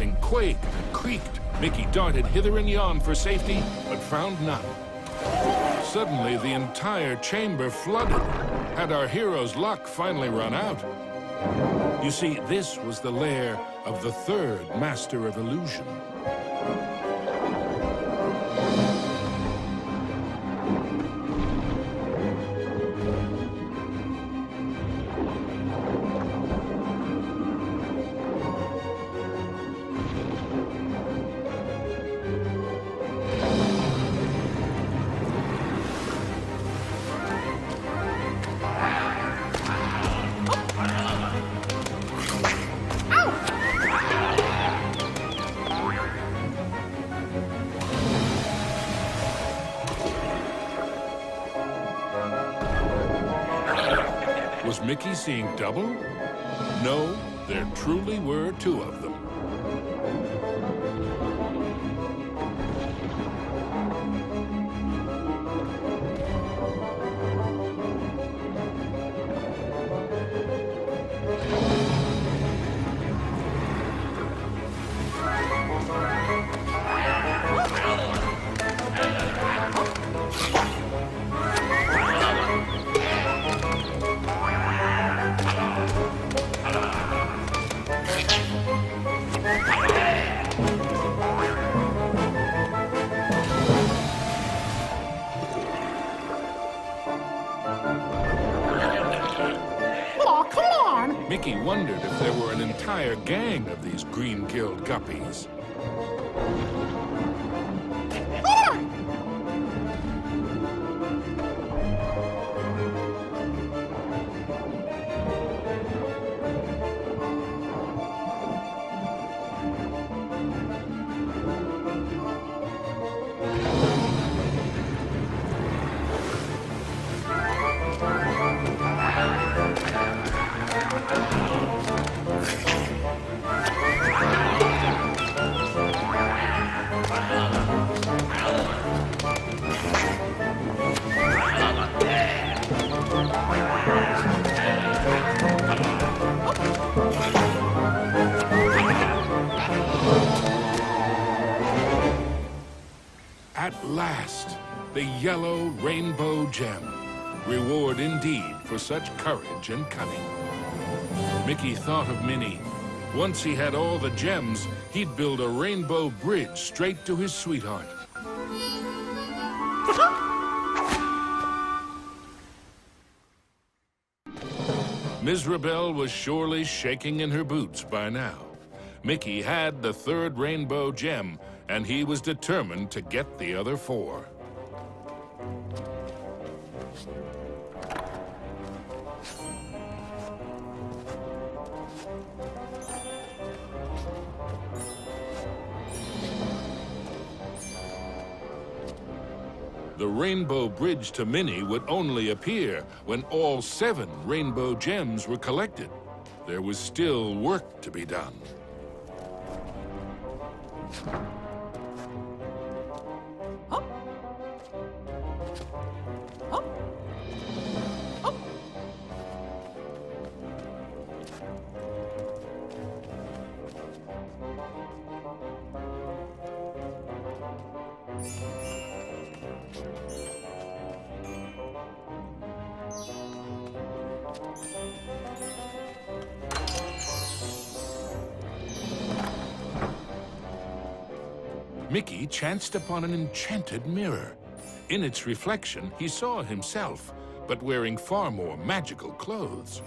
Everything quaked and creaked. Mickey darted hither and yon for safety, but found none. Suddenly, the entire chamber flooded. Had our hero's luck finally run out? You see, this was the lair of the third Master of Illusion. Was Mickey seeing double? No, there truly were two of them. Mickey wondered if there were an entire gang of these green-gilled guppies. At last, the yellow rainbow gem. Reward indeed for such courage and cunning. Mickey thought of Minnie. Once he had all the gems, he'd build a rainbow bridge straight to his sweetheart. Mizrabel was surely shaking in her boots by now. Mickey had the third rainbow gem, and he was determined to get the other four. The rainbow bridge to Minnie would only appear when all 7 rainbow gems were collected. There was still work to be done. Mickey chanced upon an enchanted mirror. In its reflection, he saw himself, but wearing far more magical clothes.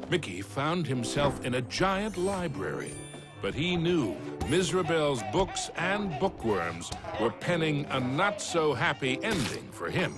Mickey found himself in a giant library, but he knew Mizrabel's books and bookworms were penning a not-so-happy ending for him.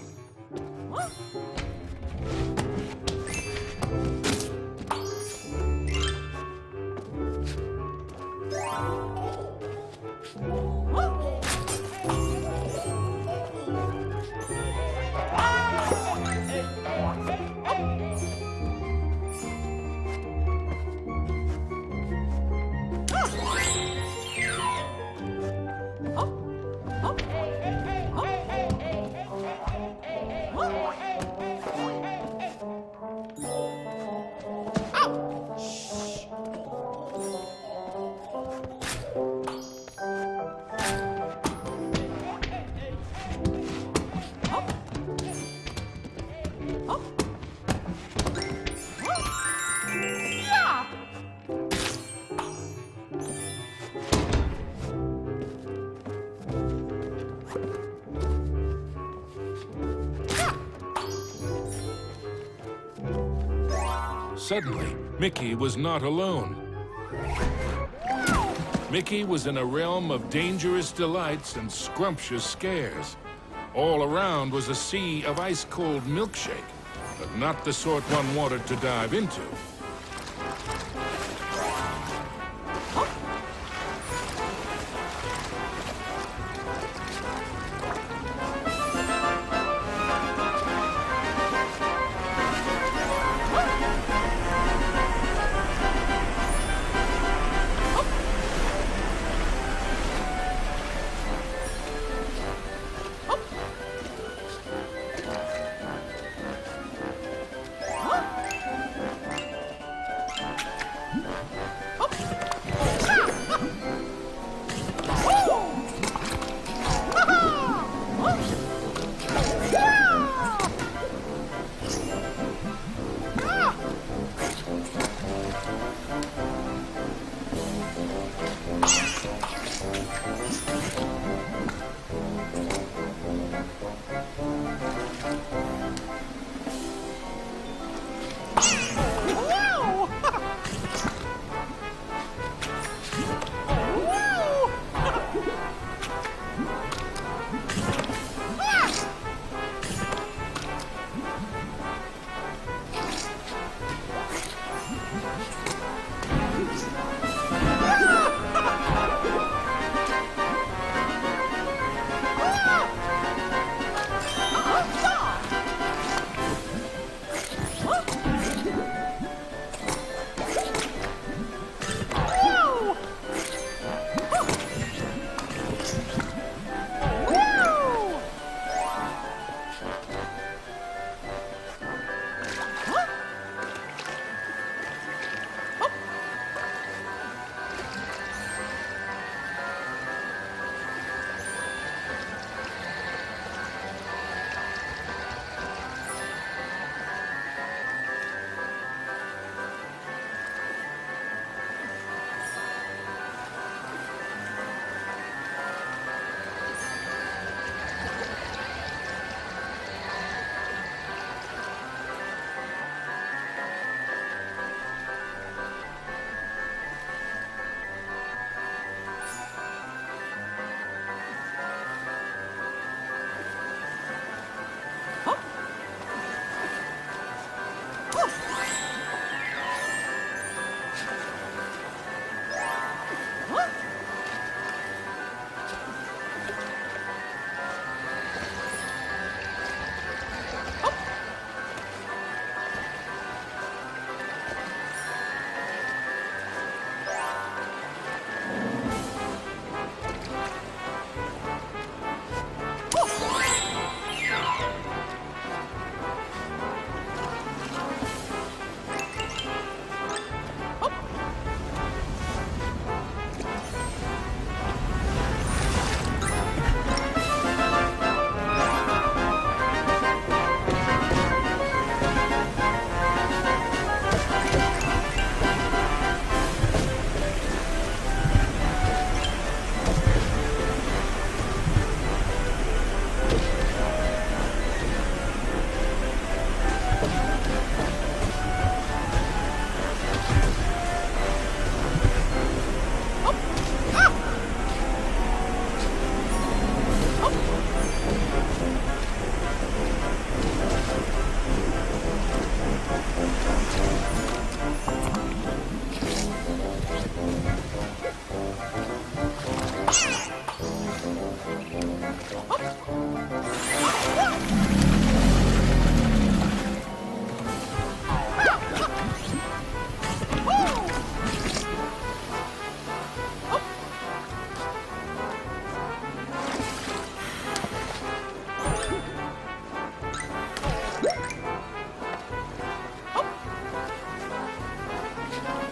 Suddenly, Mickey was not alone. Mickey was in a realm of dangerous delights and scrumptious scares. All around was a sea of ice-cold milkshake, but not the sort one wanted to dive into.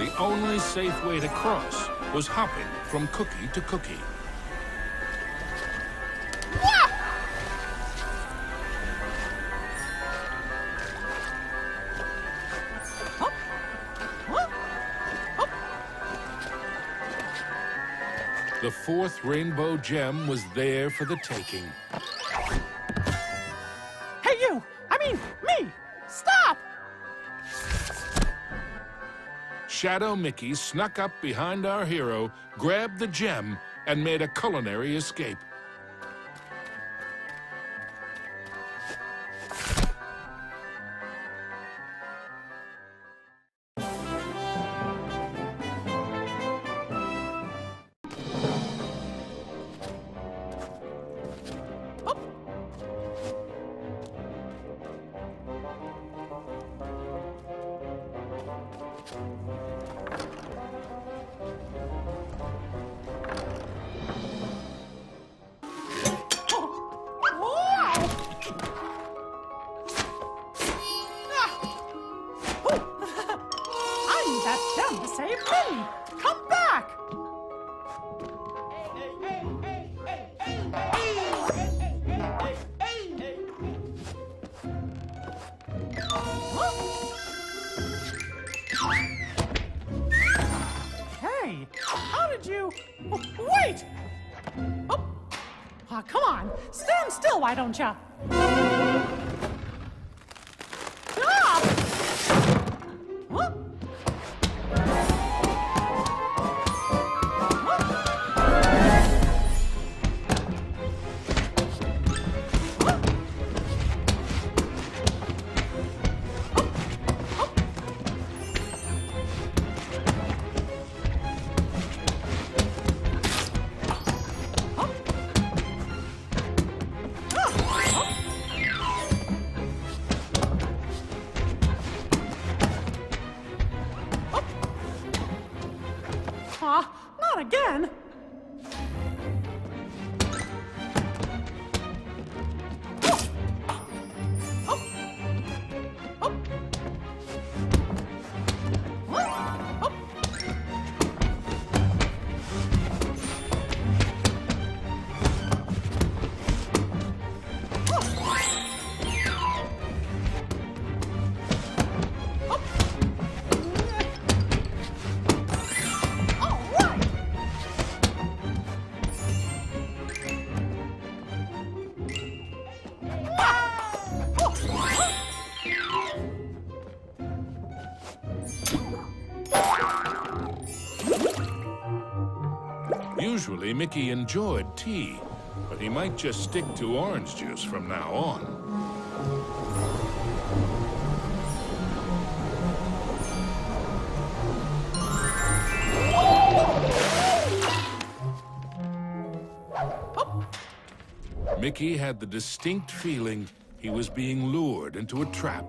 The only safe way to cross was hopping from cookie to cookie. The fourth rainbow gem was there for the taking. Hey, you! I mean, me! Stop! Shadow Mickey snuck up behind our hero, grabbed the gem, and made a culinary escape. Save me! Come back! Hey, how did you... Oh, wait! Oh. Oh, come on, stand still, why don't you? Ah! Huh? Not again! Usually, Mickey enjoyed tea, but he might just stick to orange juice from now on. Mickey had the distinct feeling he was being lured into a trap.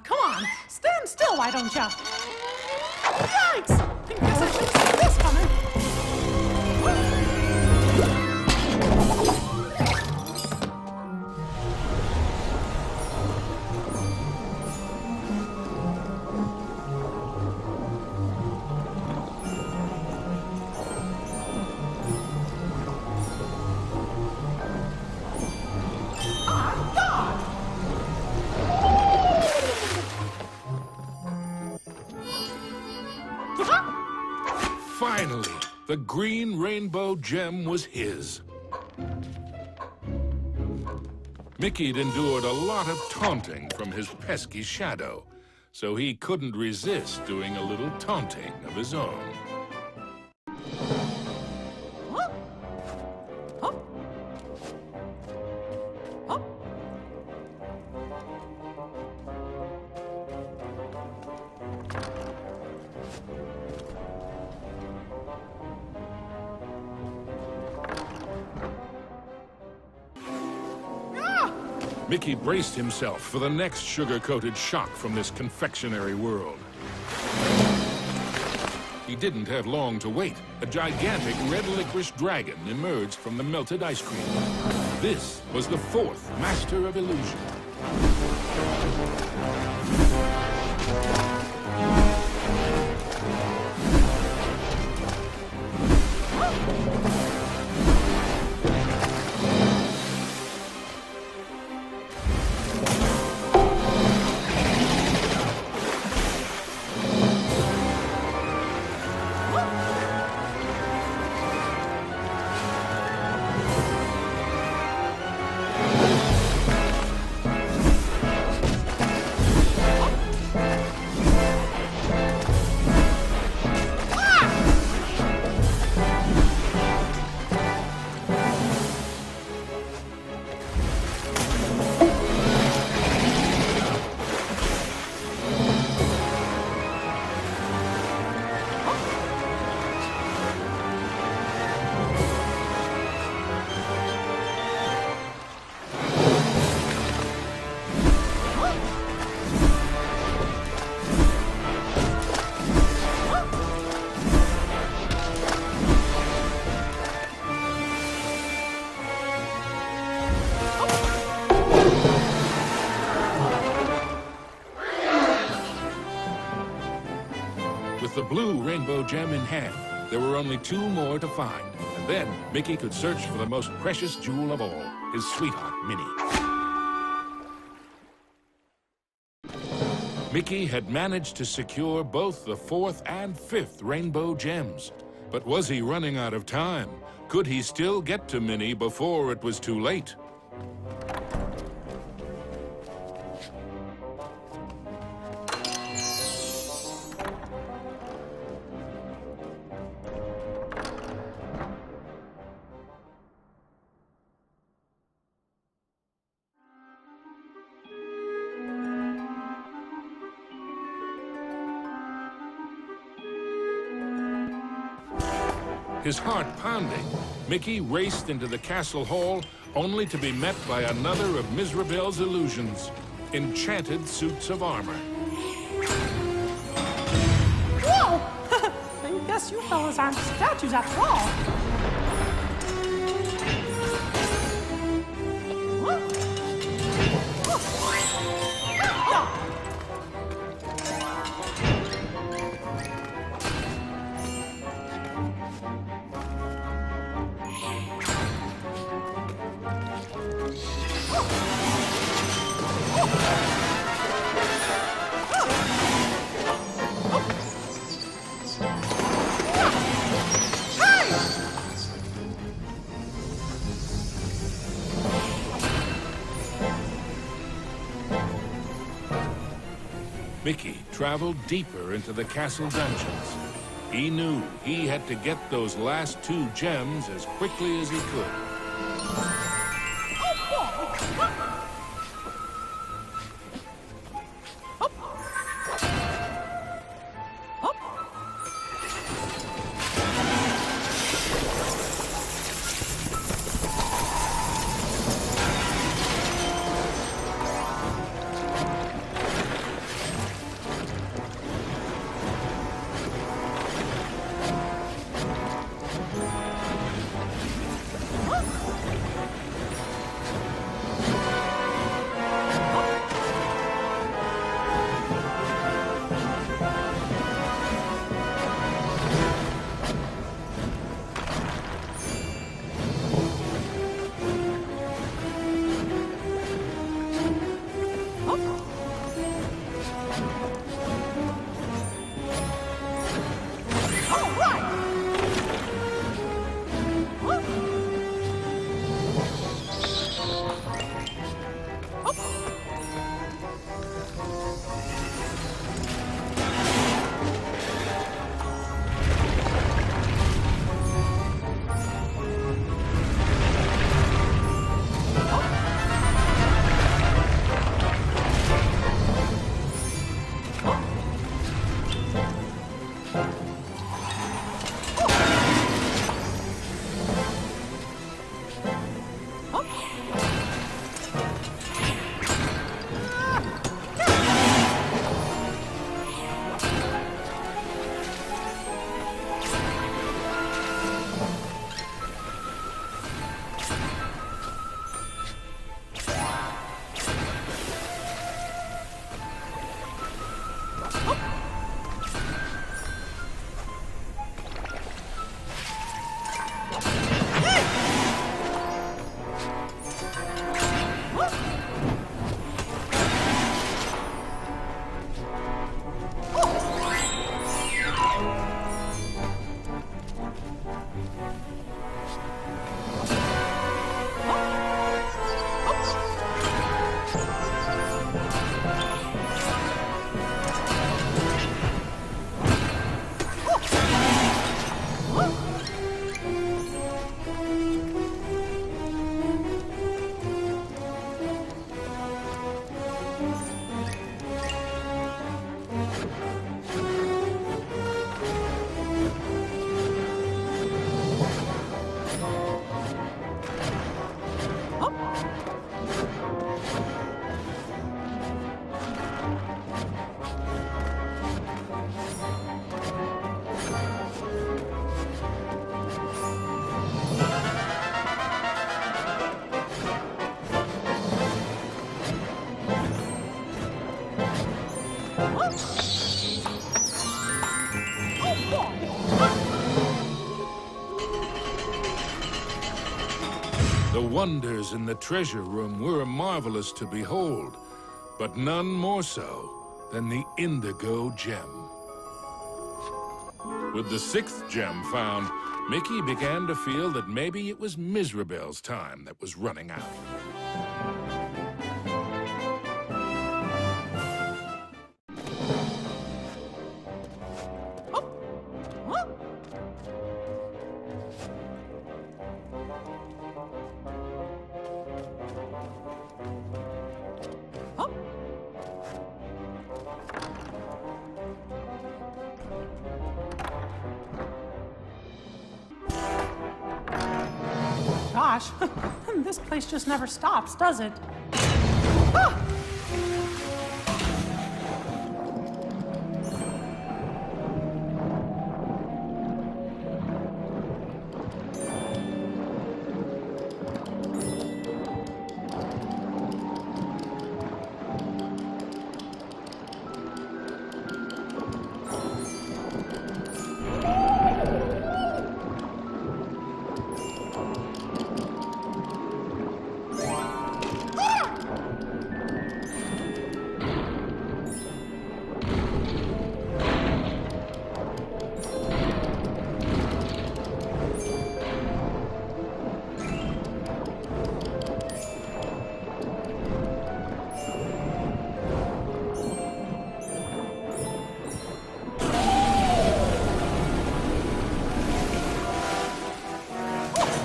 Come on, stand still, why don't you? Yikes! I guess I should see this coming. The green rainbow gem was his. Mickey'd endured a lot of taunting from his pesky shadow, so he couldn't resist doing a little taunting of his own. Huh? Huh? Huh? Mickey braced himself for the next sugar-coated shock from this confectionery world. He didn't have long to wait. A gigantic red licorice dragon emerged from the melted ice cream. This was the fourth Master of Illusion. With the blue rainbow gem in hand, there were only two more to find. And then Mickey could search for the most precious jewel of all, his sweetheart, Minnie. Mickey had managed to secure both the fourth and fifth rainbow gems. But was he running out of time? Could he still get to Minnie before it was too late? His heart pounding, Mickey raced into the castle hall only to be met by another of Mizrabel's illusions, enchanted suits of armor. Whoa! I guess you fellas aren't statues after all. What? Oh. Mickey traveled deeper into the castle dungeons. He knew he had to get those last two gems as quickly as he could. Huh? Oh, boy! The wonders in the treasure room were marvelous to behold, but none more so than the indigo gem. With the 6th gem found, Mickey began to feel that maybe it was Mizrabel's time that was running out. Oh. Huh? Oh. Gosh, this place just never stops, does it? Ah!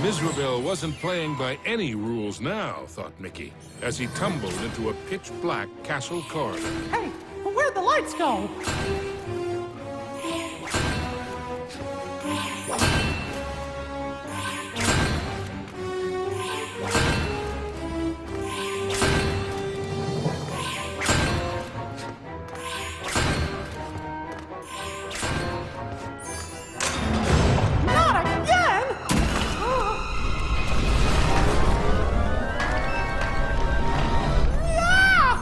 Mizrabel wasn't playing by any rules now, thought Mickey, as he tumbled into a pitch-black castle corridor. Hey, where'd the lights go? Not again! Yeah!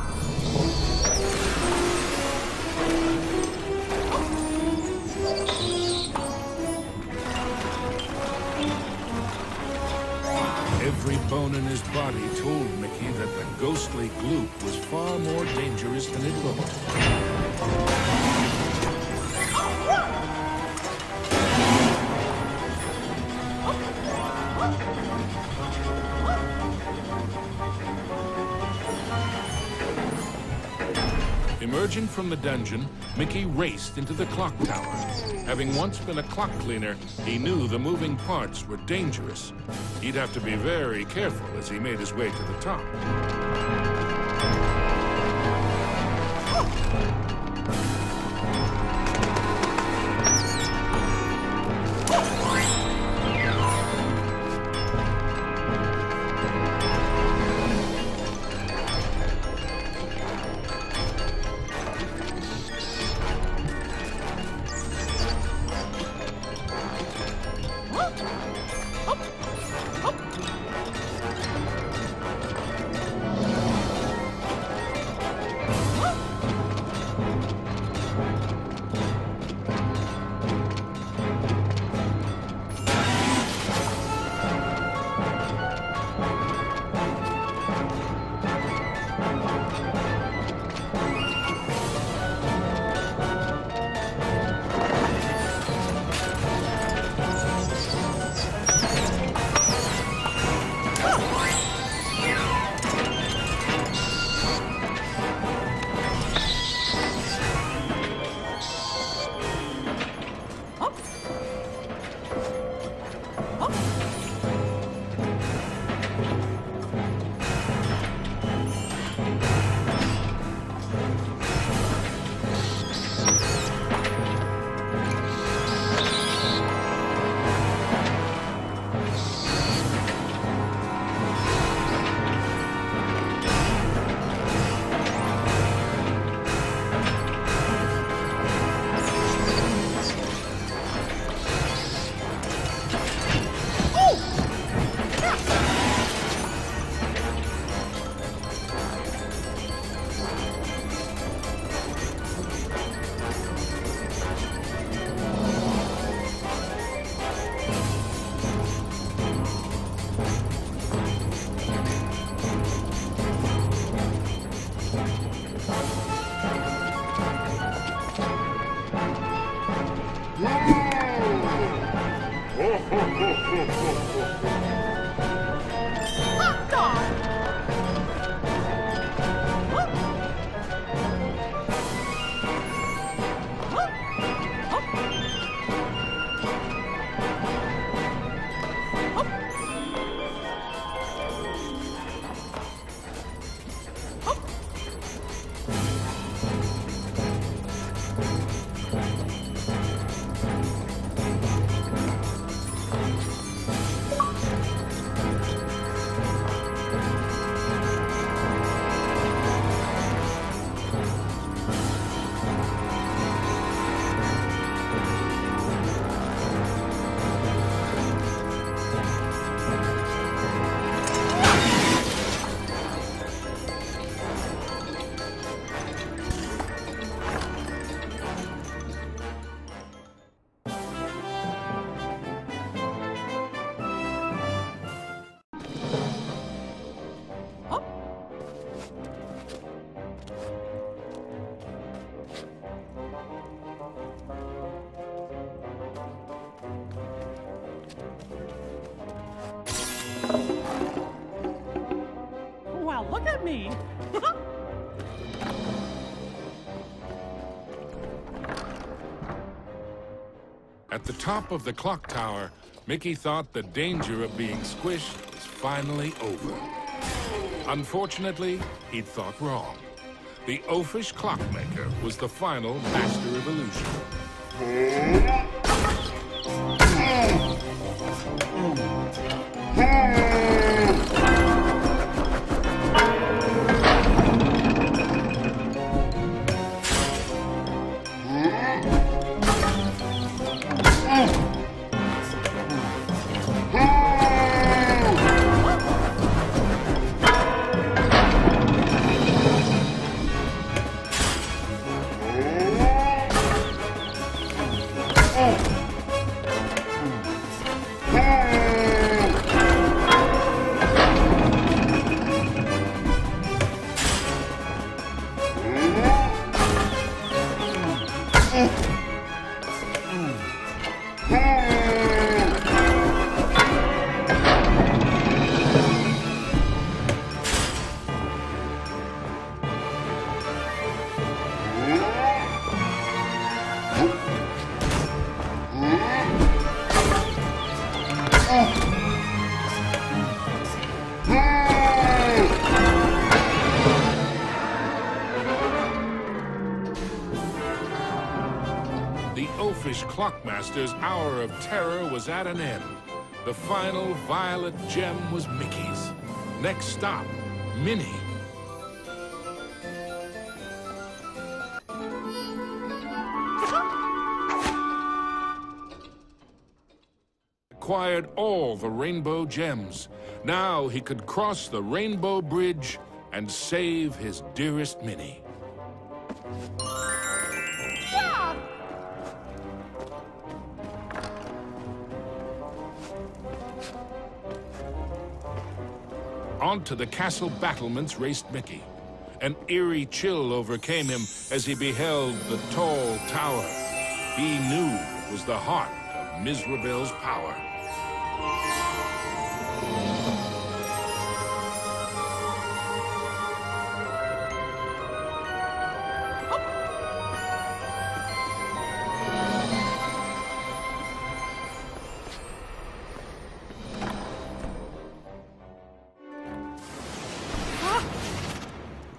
Every bone in his body told Mickey that the ghostly gloop was far more dangerous than it looked. Emerging from the dungeon, Mickey raced into the clock tower. Having once been a clock cleaner, he knew the moving parts were dangerous. He'd have to be very careful as he made his way to the top. at me. At the top of the clock tower, Mickey thought the danger of being squished was finally over. Unfortunately, he'd thought wrong. The oafish clockmaker was the final master of illusion. The oafish clockmaster's hour of terror was at an end. The final violet gem was Mickey's. Next stop, Minnie. Acquired all the rainbow gems. Now he could cross the rainbow bridge and save his dearest Minnie. Yeah! Onto the castle battlements raced Mickey. An eerie chill overcame him as he beheld the tall tower. He knew it was the heart of Mizrabel's power.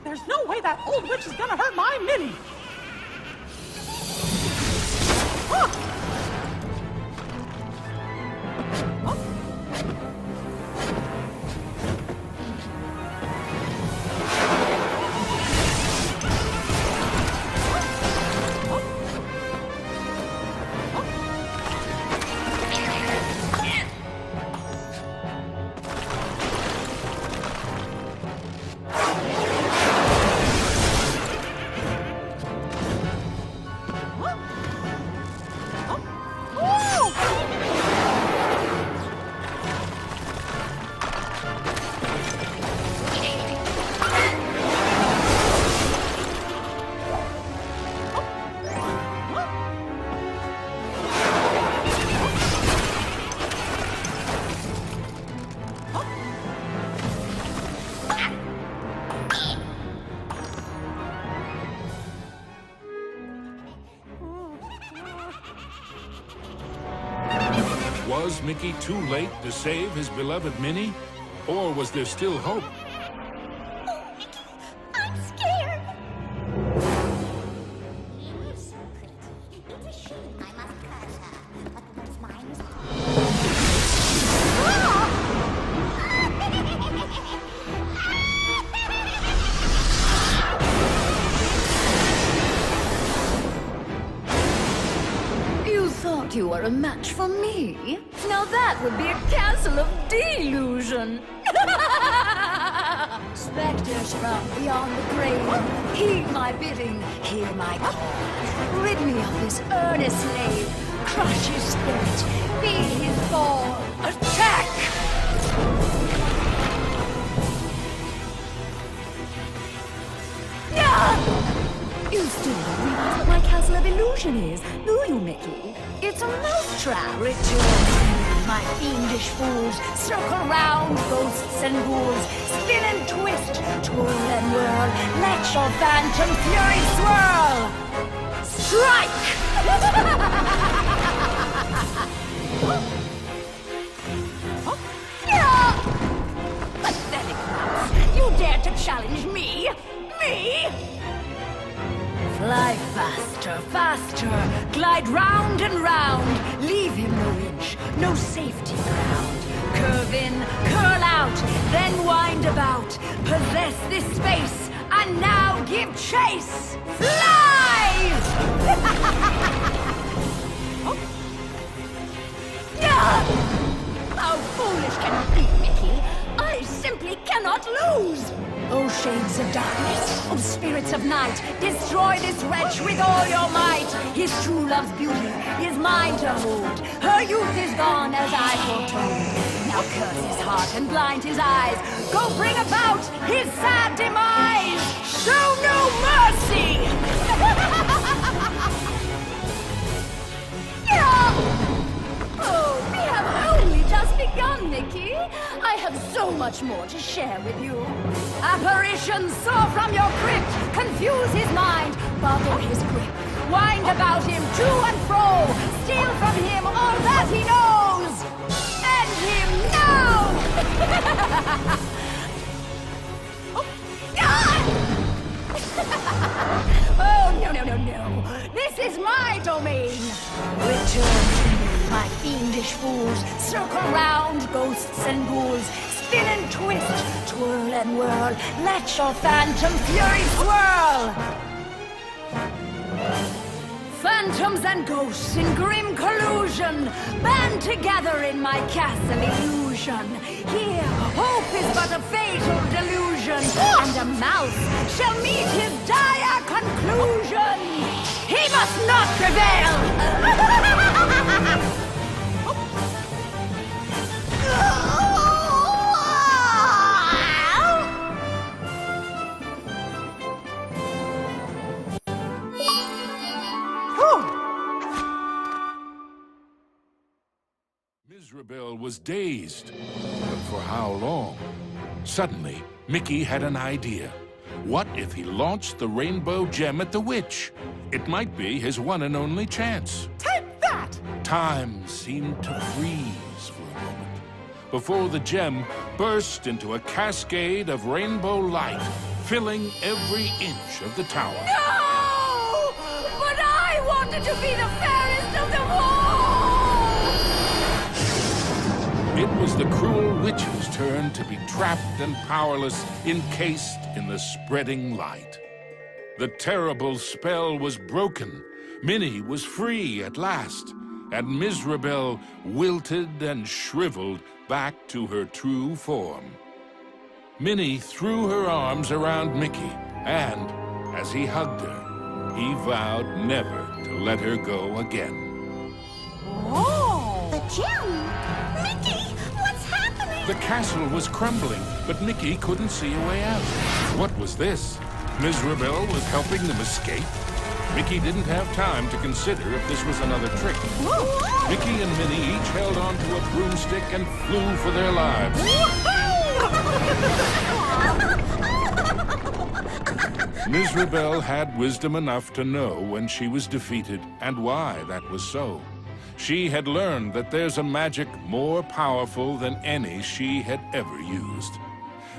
There's no way that old witch is gonna hurt my Minnie! Ah! Was Mickey too late to save his beloved Minnie? Or was there still hope? Oh, Mickey, I'm scared. You're so pretty. It's a shame I must curse her. But what's mine is You thought you were a match for me? Now that would be a castle of delusion. Spectres from beyond the grave, heed my bidding, hear my call. Rid me of this earnest slave, crush his spirit, be his fall. Attack! You still don't realize what my castle of illusion is, do you, Mickey? It's a mousetrap ritual. my fiendish fools. Circle round, ghosts and ghouls. Spin and twist, twirl and whirl. Let your phantom fury swirl. Strike! Pathetic mouse! You dare to challenge me? Me? Fly faster, faster, glide round and round. Leave him no inch, no safety ground. Curve in, curl out, then wind about. Possess this space, and now give chase. Fly! How foolish can you be, Mickey? I simply cannot lose! Oh, shades of darkness, oh, spirits of night, destroy this wretch with all your might! His true love's beauty is mine to hold. Her youth is gone as I foretold. Now curse his heart and blind his eyes. Go bring about his sad demise! Show no mercy! Oh, we have only just begun, Mickey. I have so much more to share with you. Apparitions soar from your crypt, confuse his mind, bother his grip. Wind about him to and fro, steal from him all that he knows. End him now! Oh, no, no, no, no. This is my domain. Return to me, my fiendish fools. Circle round, ghosts and ghouls. Spin and twist, twirl and whirl. Let your phantom fury swirl. Phantoms and ghosts in grim collusion band together in my castle illusion. Here, hope is but a fatal delusion, and a mouse shall meet his dire conclusion. He must not prevail! Mizrabel was dazed, but for how long? Suddenly, Mickey had an idea. What if he launched the rainbow gem at the witch? It might be his one and only chance. Take that! Time seemed to freeze for a moment before the gem burst into a cascade of rainbow light, filling every inch of the tower. No! But I wanted to be the fairest of them all! It was the cruel witch's turn to be trapped and powerless, encased in the spreading light. The terrible spell was broken. Minnie was free at last, and Mizrabel wilted and shriveled back to her true form. Minnie threw her arms around Mickey, and as he hugged her, he vowed never to let her go again. Oh! The gem? Mickey, what's happening? The castle was crumbling, but Mickey couldn't see a way out. What was this? Mizrabel was helping them escape? Mickey didn't have time to consider if this was another trick. Mickey and Minnie each held onto a broomstick and flew for their lives. Mizrabel had wisdom enough to know when she was defeated and why that was so. She had learned that there's a magic more powerful than any she had ever used.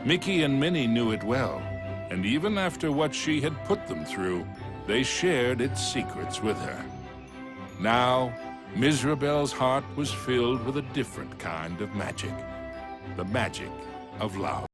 Mickey and Minnie knew it well, and even after what she had put them through, they shared its secrets with her. Now, Mizrabel's heart was filled with a different kind of magic, the magic of love.